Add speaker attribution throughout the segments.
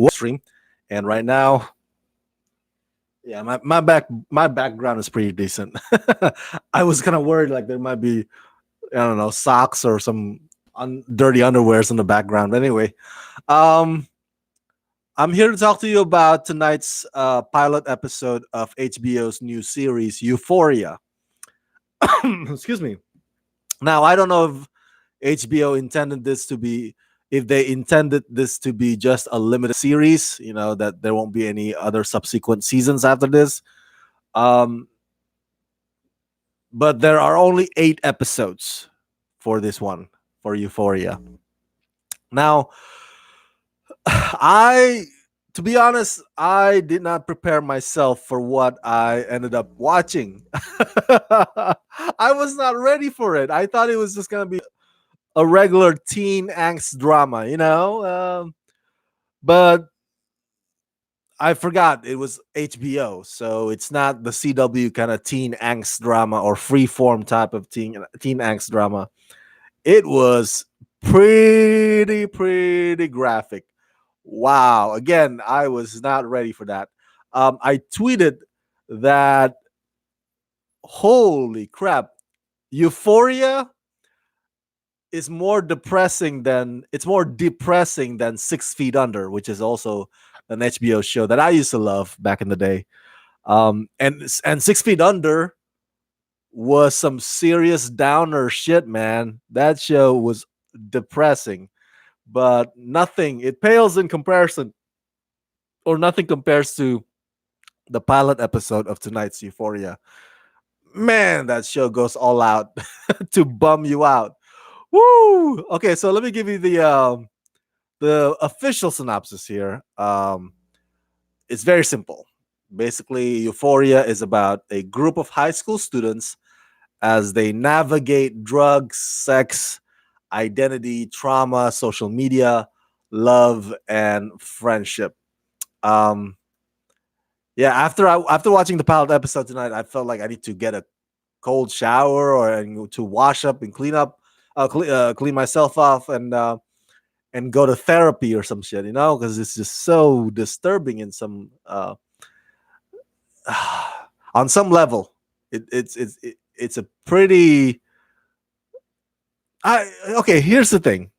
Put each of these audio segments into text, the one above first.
Speaker 1: stream. And right now, yeah, my background is pretty decent. I was kind of worried like there might be, I don't know, socks or some dirty underwears in the background. But anyway, um, I'm here to talk to you about tonight's pilot episode of HBO's new series Euphoria. Excuse me. Now I don't know if HBO intended this to be, if they intended this to be just a limited series, that there won't be any other subsequent seasons after this. Um, but there are only 8 episodes for this one, for Euphoria. Now, I, to be honest, I did not prepare myself for what I ended up watching. I was not ready for it. I thought it was just gonna be a regular teen angst drama, but I forgot it was HBO, so it's not the CW kind of teen angst drama or freeform type of teen angst drama. It was pretty graphic. Wow. Again, I was not ready for that. I tweeted that, holy crap, Euphoria is more depressing than 6 Feet Under, which is also an HBO show that I used to love back in the day. And 6 Feet Under was some serious downer shit, man. That show was depressing, but nothing, it pales in comparison, or nothing compares to the pilot episode of tonight's Euphoria. Man, that show goes all out to bum you out. Woo! Okay, so let me give you the official synopsis here. It's very simple. Basically, Euphoria is about a group of high school students as they navigate drugs, sex, identity, trauma, social media, love, and friendship. Um, yeah, after watching the pilot episode tonight, I felt like I need to get a cold shower or to wash up and clean myself off and go to therapy or some shit, because it's just so disturbing in some on some level. It's a pretty. Okay. Here's the thing.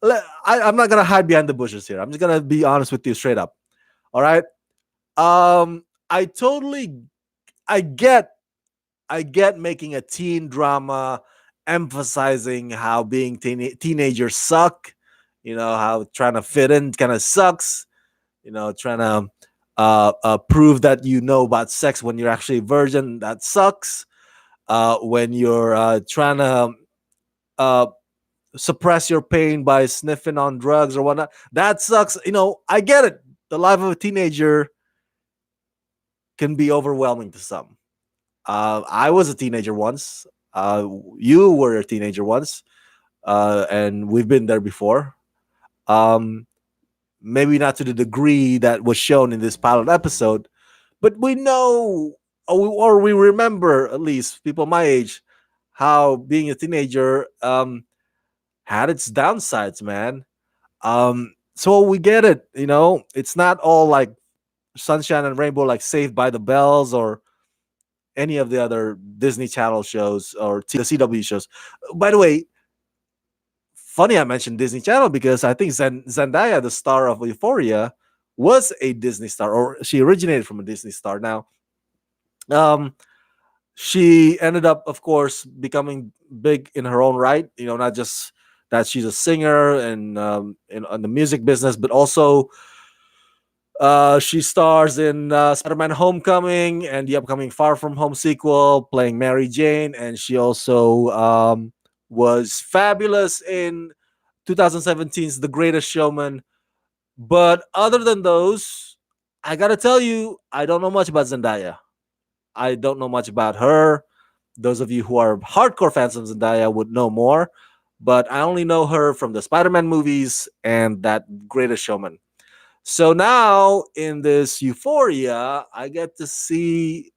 Speaker 1: I'm not gonna hide behind the bushes here. I'm just gonna be honest with you straight up. All right. I totally, I get, making a teen drama, emphasizing how being teenagers suck. How trying to fit in kind of sucks. Trying to prove that you know about sex when you're actually a virgin, that sucks. When you're trying to uh, suppress your pain by sniffing on drugs or whatnot, that sucks. I get it. The life of a teenager can be overwhelming to some. I was a teenager once. You were a teenager once, and we've been there before. Um, Maybe not to the degree that was shown in this pilot episode, but we know, or we remember, at least people my age, how being a teenager had its downsides, man. So we get it. It's not all like sunshine and rainbow, like Saved by the Bells or any of the other Disney Channel shows or the CW shows. By the way, funny I mentioned Disney Channel because I think Zendaya, the star of Euphoria, was a Disney star, or she originated from a Disney star. Now, um, she ended up, of course, becoming big in her own right. Not just that she's a singer and in the music business, but also she stars in Spider-Man: Homecoming and the upcoming Far From Home sequel, playing Mary Jane, and she also was fabulous in 2017's The Greatest Showman. But other than those, I gotta tell you, I don't know much about Zendaya. I don't know much about her. Those of you who are hardcore fans of Zendaya would know more, but I only know her from the Spider-Man movies and that Greatest Showman. So now in this Euphoria, I get to see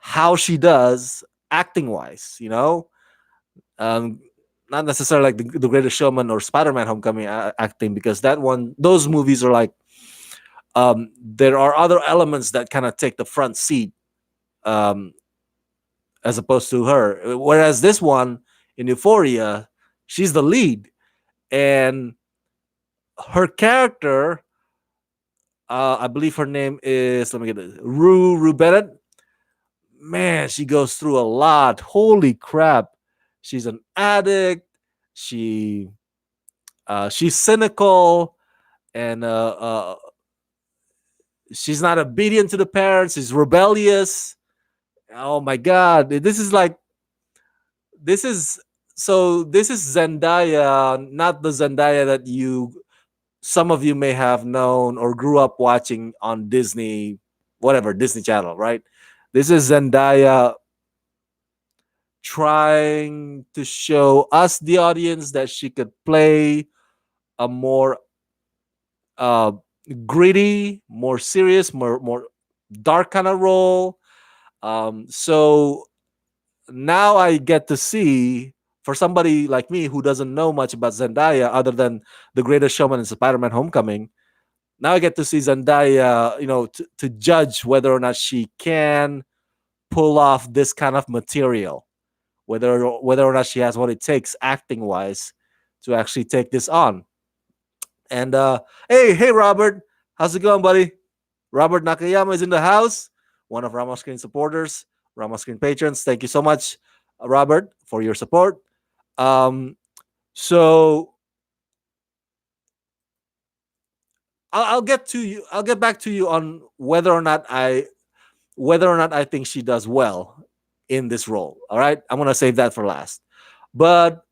Speaker 1: how she does acting wise, um, not necessarily like the Greatest Showman or Spider-Man Homecoming acting, because that one, those movies are like, there are other elements that kind of take the front seat, um, as opposed to her. Whereas this one in Euphoria, she's the lead, and her character, I believe her name is, let me get it, Rue Bennett. Man, she goes through a lot. Holy crap! She's an addict. She she's cynical, and she's not obedient to the parents. She's rebellious. Oh my god, this is like, this is this is Zendaya, not the Zendaya that you, some of you may have known or grew up watching on Disney, whatever, Disney Channel, right? This is Zendaya trying to show us, the audience, that she could play a more uh, gritty, more serious, more dark kind of role. So now I get to see, for somebody like me who doesn't know much about Zendaya other than The Greatest Showman and Spider-Man Homecoming. Now I get to see Zendaya, to judge whether or not she can pull off this kind of material, whether or not she has what it takes acting wise to actually take this on. And hey, Robert, how's it going, buddy? Robert Nakayama is in the house, one of Rama Screen supporters, Rama Screen patrons. Thank you so much, Robert, for your support. Um, so I'll get to you. I'll get back to you on whether or not I think she does well in this role. All right, I'm gonna save that for last. But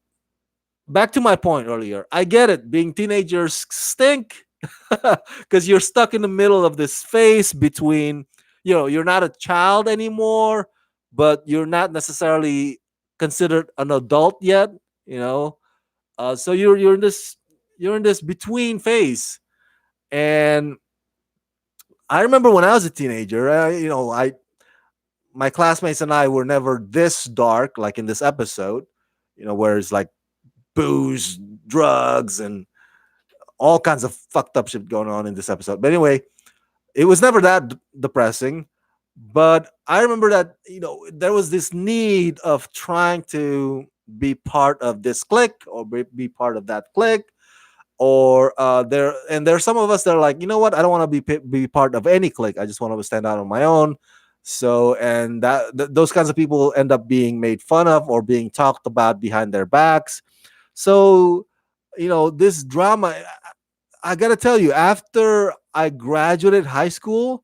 Speaker 1: back to my point earlier, I get it. Being teenagers stink because you're stuck in the middle of this phase between, you're not a child anymore, but you're not necessarily considered an adult yet. You know, so you're in this between phase. And I remember when I was a teenager, I my classmates and I were never this dark like in this episode, where it's like booze, drugs, and all kinds of fucked up shit going on in this episode. But anyway, it was never that depressing. But I remember that, there was this need of trying to be part of this clique or be part of that clique. Or there's some of us that are like, you know what, I don't want to be part of any clique. I just want to stand out on my own. So, and those kinds of people end up being made fun of or being talked about behind their backs. So, this drama, I gotta tell you, after I graduated high school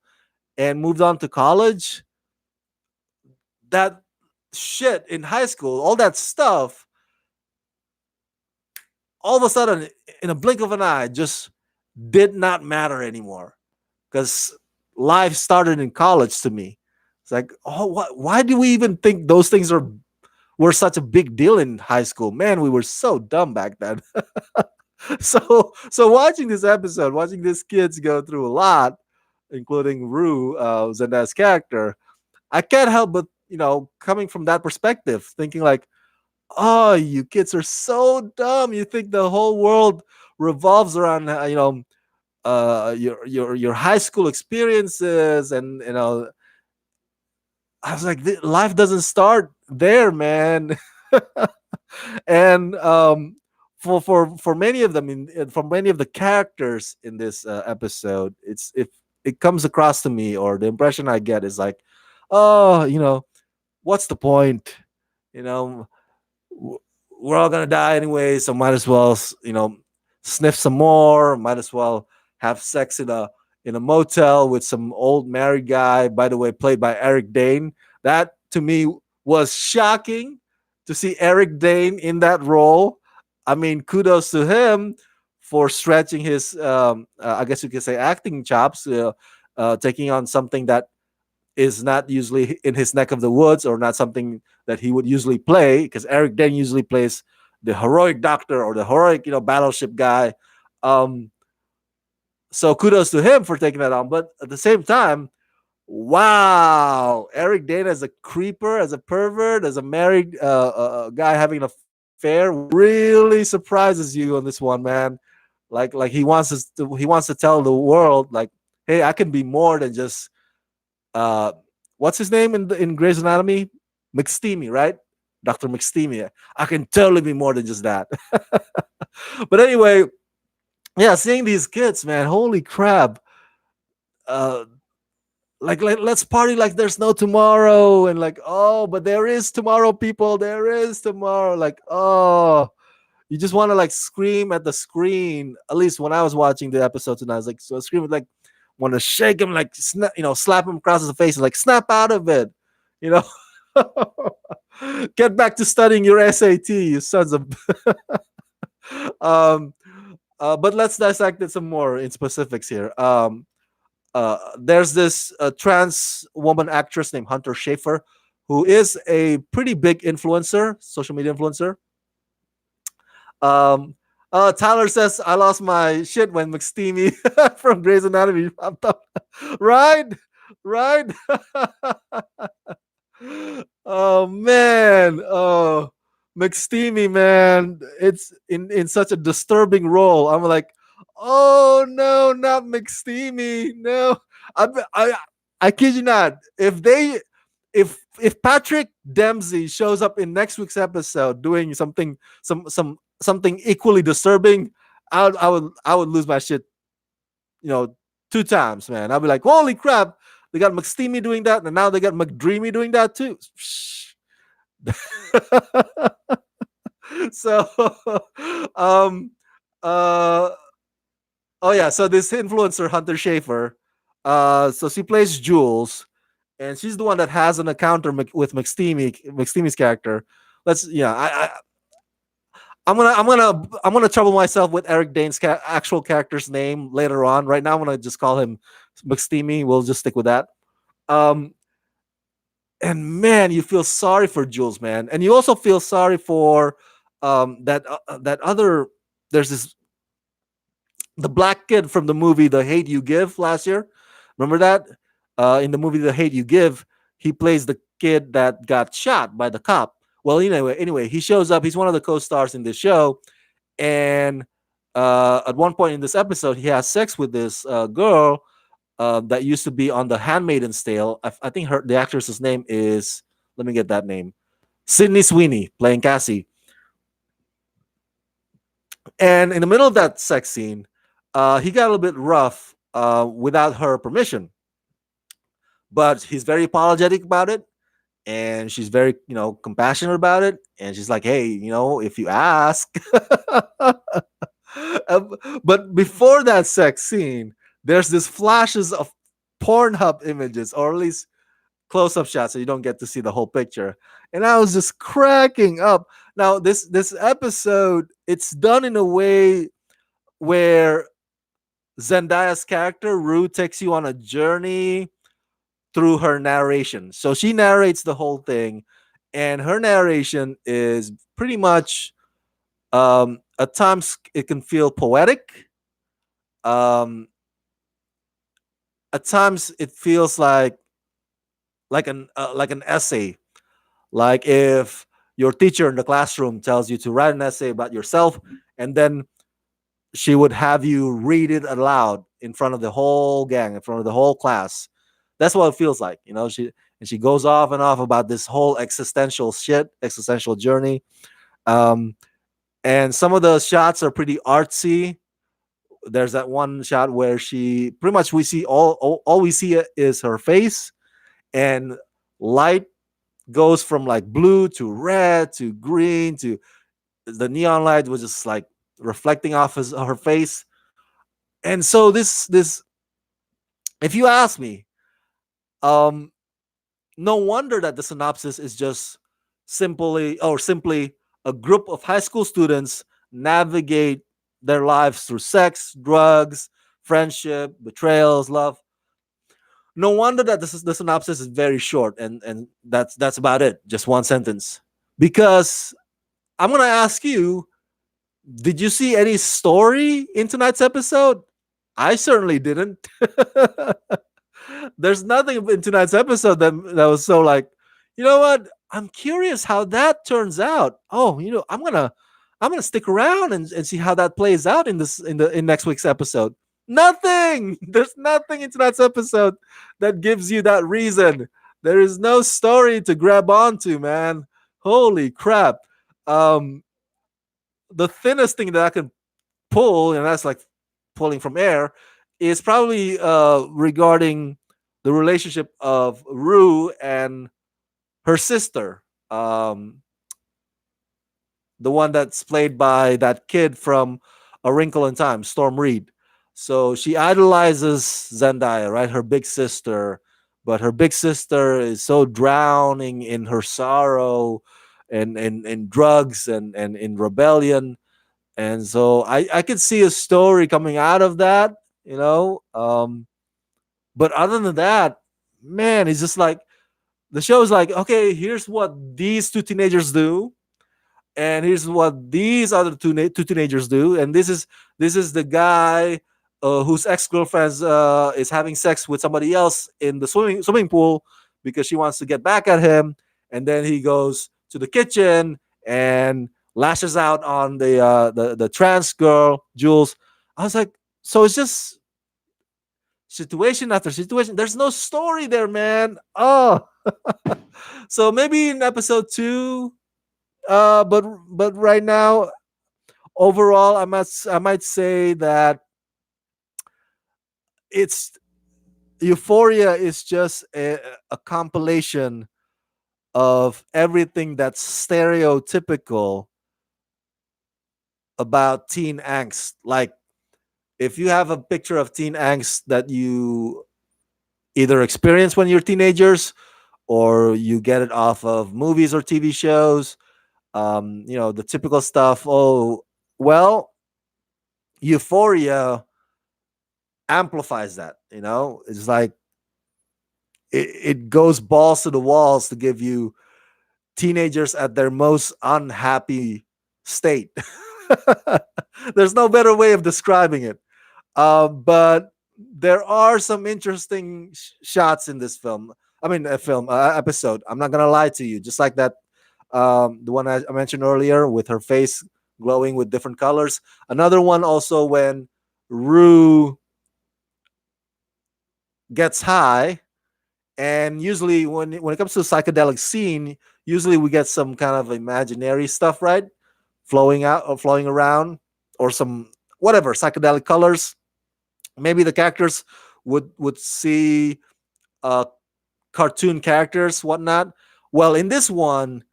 Speaker 1: and moved on to college, that shit in high school, all that stuff, all of a sudden, in a blink of an eye, just did not matter anymore, because life started in college to me. It's like, oh, why do we even think those things were such a big deal in high school? Man, we were so dumb back then. So watching this episode, watching these kids go through a lot, including Rue, Zendaya's character, I can't help but, coming from that perspective, thinking like, oh, you kids are so dumb. You think the whole world revolves around, your high school experiences, and I was like, life doesn't start there, man. And for many of them, for many of the characters in this episode, it comes across to me, or the impression I get is like, oh, what's the point? You know, w- we're all gonna die anyway, so might as well, sniff some more. Might as well have sex in a motel with some old married guy. By the way, played by Eric Dane. That to me was shocking to see Eric Dane in that role. I mean, kudos to him for stretching his, I guess you could say, acting chops, taking on something that is not usually in his neck of the woods, or not something that he would usually play, because Eric Dane usually plays the heroic doctor or the heroic, battleship guy. Um, so kudos to him for taking that on. But at the same time, wow, Eric Dane as a creeper, as a pervert, as a married guy having an affair fair really surprises you on this one, man. Like he wants to tell the world like, hey, I can be more than just uh what's his name in Grey's Anatomy? McSteamy, right? Dr. McSteamy. I can totally be more than just that. But anyway, yeah, seeing these kids, man, holy crap. Uh like let's party like there's no tomorrow, and like, oh, but there is tomorrow, people, there is tomorrow. Like, oh, you just want to like scream at the screen. At least when I was watching the episode tonight, I was like, so screaming, like, want to shake him, like, slap him across the face, like, snap out of it, you know. Get back to studying your SAT, you sons of. um but let's dissect it some more in specifics here. There's this trans woman actress named Hunter Schafer, who is a pretty big influencer, social media influencer. Um, Tyler says, I lost my shit when McSteamy from Grey's Anatomy popped up. Right? Right? Oh, man. Oh, McSteamy, man. It's in such a disturbing role. I'm like, oh, no, not McSteamy. No. I, I, I kid you not. If Patrick Dempsey shows up in next week's episode doing something equally disturbing, I would lose my shit, you know, two times, man. I'll be like, holy crap, they got McSteamy doing that, and now they got McDreamy doing that too. So, um, uh, oh yeah, so this influencer Hunter Schafer, so she plays Jules, and she's the one that has an encounter with McSteamy's character. Let's yeah, I'm gonna trouble myself with Eric Dane's actual character's name later on. Right now, I'm gonna just call him McSteamy. We'll just stick with that. Um, and man, you feel sorry for Jules, man, and you also feel sorry for that other. There's this the black kid from the movie The Hate You Give last year. Remember that? In the movie The Hate You Give, he plays the kid that got shot by the cop. Well, anyway, he shows up. He's one of the co-stars in this show, and at one point in this episode, he has sex with this girl that used to be on The Handmaid's Tale. I think the actress's name is. Let me get that name. Sydney Sweeney playing Cassie. And in the middle of that sex scene, he got a little bit rough without her permission. But he's very apologetic about it, and she's very, compassionate about it. And she's like, "Hey, if you ask." But before that sex scene, there's this flashes of Pornhub images, or at least close-up shots, so you don't get to see the whole picture. And I was just cracking up. Now, this episode, it's done in a way where Zendaya's character Rue takes you on a journey through her narration. So she narrates the whole thing, and her narration is pretty much at times it can feel poetic. Um, at times it feels like an essay. Like if your teacher in the classroom tells you to write an essay about yourself, and then she would have you read it aloud in front of the whole gang, in front of the whole class. That's what it feels like, she goes off and off about this whole existential journey. Um, and some of the shots are pretty artsy. There's that one shot where she pretty much we see all we see is her face, and light goes from like blue to red to green to the neon light was just like reflecting off her face. And so this if you ask me, um no wonder that the synopsis is just simply a group of high school students navigate their lives through sex, drugs, friendship, betrayals, love. No wonder that the synopsis is very short, and that's about it, just one sentence. Because I'm gonna ask you, did you see any story in tonight's episode? I certainly didn't. There's nothing in tonight's episode that was so like, You know what? I'm curious how that turns out. Oh, I'm gonna stick around and see how that plays out in next week's episode. Nothing. There's nothing in tonight's episode that gives you that reason. There is no story to grab onto, man. Holy crap. Um, the thinnest thing that I can pull, and that's like pulling from air, is probably regarding the relationship of Rue and her sister, the one that's played by that kid from A Wrinkle in Time, Storm Reed. So she idolizes Zendaya, right? Her big sister, but her big sister is so drowning in her sorrow and drugs and in rebellion. And so I could see a story coming out of that, you know. But other than that, man, it's just like the show is like, okay, here's what these two teenagers do, and here's what these other two teenagers do, and this is the guy whose ex-girlfriend is having sex with somebody else in the swimming pool because she wants to get back at him, and then he goes to the kitchen and lashes out on the trans girl Jules. I was like, so it's just situation after situation. There's no story there, man. Oh, so maybe in episode two. But right now, overall, I might say that it's Euphoria is just a compilation of everything that's stereotypical about teen angst. Like if you have a picture of teen angst that you either experience when you're teenagers or you get it off of movies or TV shows, the typical stuff. Oh, well, Euphoria amplifies that. It's like it goes balls to the walls to give you teenagers at their most unhappy state. There's no better way of describing it. But there are some interesting shots in this film. I mean, a film episode. I'm not gonna lie to you. Just like that, the one I mentioned earlier with her face glowing with different colors. Another one also when Rue gets high, and usually when it comes to the psychedelic scene, usually we get some kind of imaginary stuff, right, flowing out or flowing around, or some whatever psychedelic colors. Maybe the characters would see uh cartoon characters, whatnot. Well, in this one,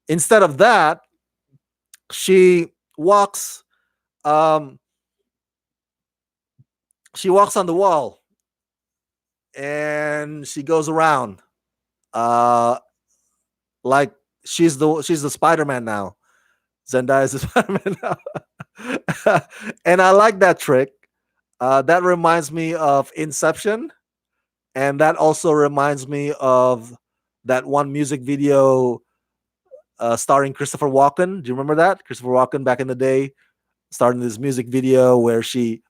Speaker 1: instead of that, she walks um she walks on the wall, and she goes around uh like she's the Spider-Man now. Zendaya is the Spider-Man now. And I like that trick. That reminds me of Inception, and that also reminds me of that one music video starring Christopher Walken. Do you remember that? Christopher Walken back in the day starting this music video where he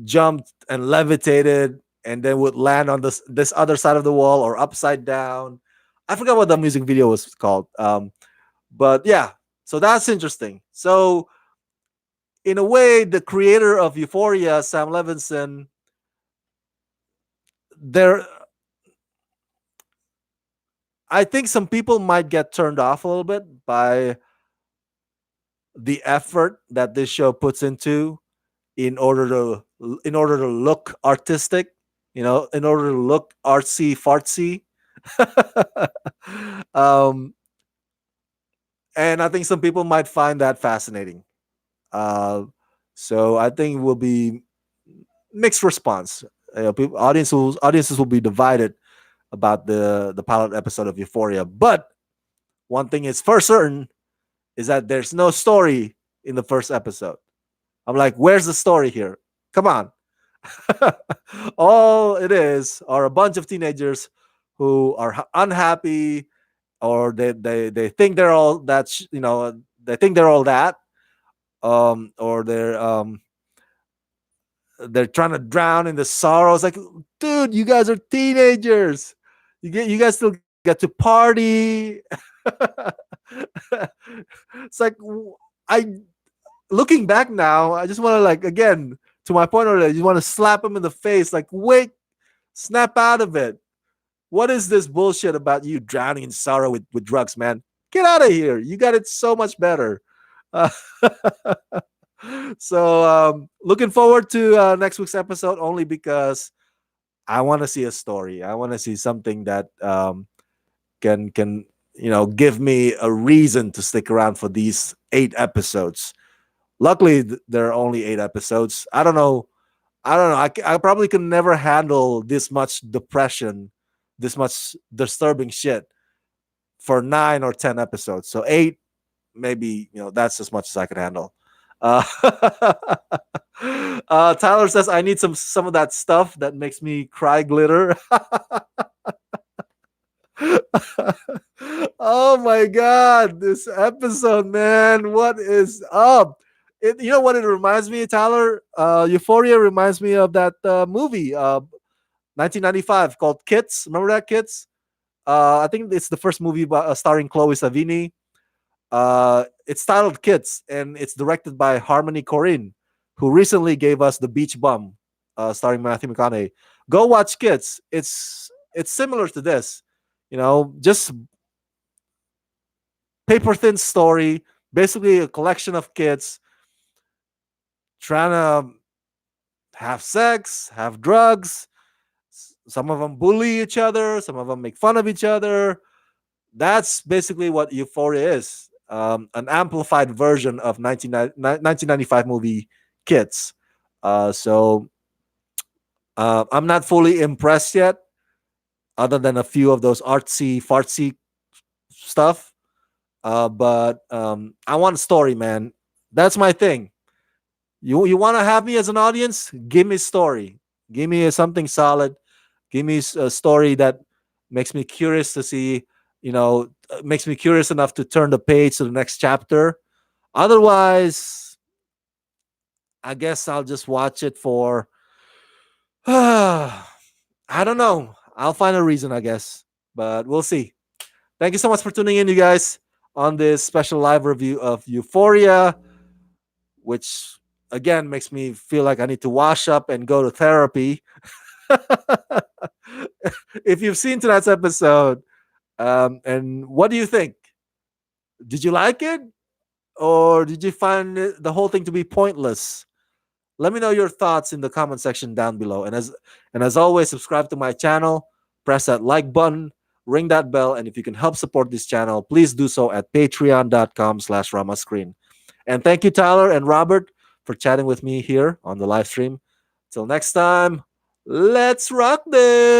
Speaker 1: jumped and levitated and then would land on this other side of the wall or upside down. I forgot what the music video was called. But yeah, so that's interesting. So in a way, the creator of Euphoria, Sam Levinson, there, I think some people might get turned off a little bit by the effort that this show puts into in order to look artistic, in order to look artsy fartsy. um, and I think some people might find that fascinating. Uh, so I think it will be mixed response. Audiences will be divided about the pilot episode of Euphoria. But one thing is for certain is that there's no story in the first episode. I'm like, where's the story here? Come on. All it is are a bunch of teenagers who are unhappy, or they think they're all that they think they're all that, or they're they're trying to drown in the sorrows. Like, dude, you guys are teenagers. You guys still get to party. It's like I looking back now, I just want to like again to my point earlier. You want to slap him in the face. Like, wait, snap out of it. What is this bullshit about you drowning in sorrow with drugs, man? Get out of here. You got it so much better. Uh, so looking forward to next week's episode only because I want to see a story. I want to see something that can give me a reason to stick around for these 8 episodes. Luckily, there are only 8 episodes. I don't know. I probably could never handle this much depression, this much disturbing shit for 9 or 10 episodes. So 8, maybe that's as much as I could handle. Uh, Tyler says I need some of that stuff that makes me cry glitter. Oh my god, this episode, man! What is up? You know what it reminds me, Tyler? Euphoria reminds me of that movie, 1995, called Kids. Remember that, Kids? I think it's the first movie starring Chloe Savini. It's titled Kids, and it's directed by Harmony Korine, who recently gave us The Beach Bum, starring Matthew McConaughey. Go watch Kids. It's similar to this, just paper thin story, basically a collection of kids trying to have sex, have drugs. Some of them bully each other, some of them make fun of each other. That's basically what Euphoria is, an amplified version of 1995 movie Kids. So I'm not fully impressed yet, other than a few of those artsy, fartsy stuff. But I want a story, man. That's my thing. You want to have me as an audience? Give me a story. Give me something solid. Give me a story that makes me curious to see. Makes me curious enough to turn the page to the next chapter. Otherwise, I guess I'll just watch it for. I don't know. I'll find a reason, I guess, but we'll see. Thank you so much for tuning in, you guys, on this special live review of Euphoria, which again makes me feel like I need to wash up and go to therapy. If you've seen tonight's episode, and what do you think? Did you like it, or did you find the whole thing to be pointless? Let me know your thoughts in the comment section down below. And as always, subscribe to my channel, press that like button, ring that bell, and if you can help support this channel, please do so at patreon.com/ramascreen. And thank you, Tyler and Robert, for chatting with me here on the live stream. Till next time, let's rock this.